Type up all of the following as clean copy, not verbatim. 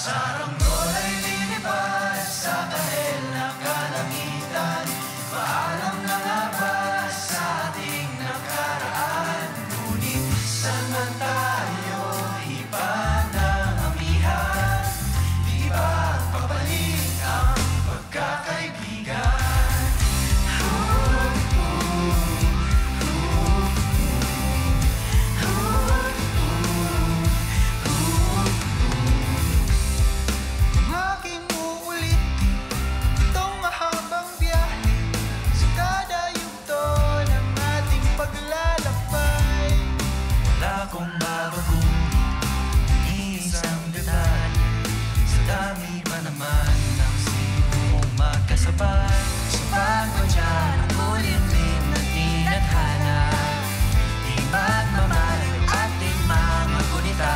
Saranggola ay lilipad sa kahel na kalangitan. Paalam na nga ba sa ating nakaraan? Ngunit saan man tayo iba ng amihan? Di ba papalit ang pagkakaibigan? Kung babaguhin isang detalye, sa dami pa naman ng sinong magkasabay. Sa pagkudyan ang ulit-lit na tinadhana, di magmamahal ating mga gunita.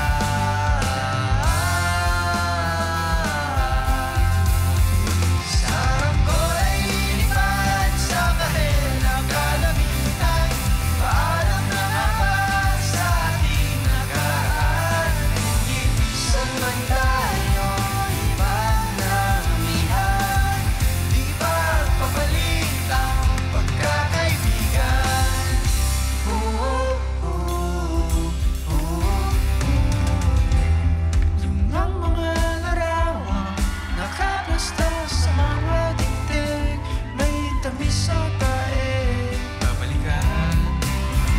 Saranggola ay lilipad sa kahel na kalamitan. Paalam na nga ba sa ating nakaraan? Ngunit saan man tayo iba ng amihan? Di ba papalit ang pagkakaibigan? Yung ang mga larawang nakaplasta sa mga dingding, may tamis sa tae. Babalikan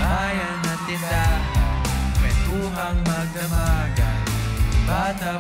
bayan at tindahan, kwentuhang magdamagan, bata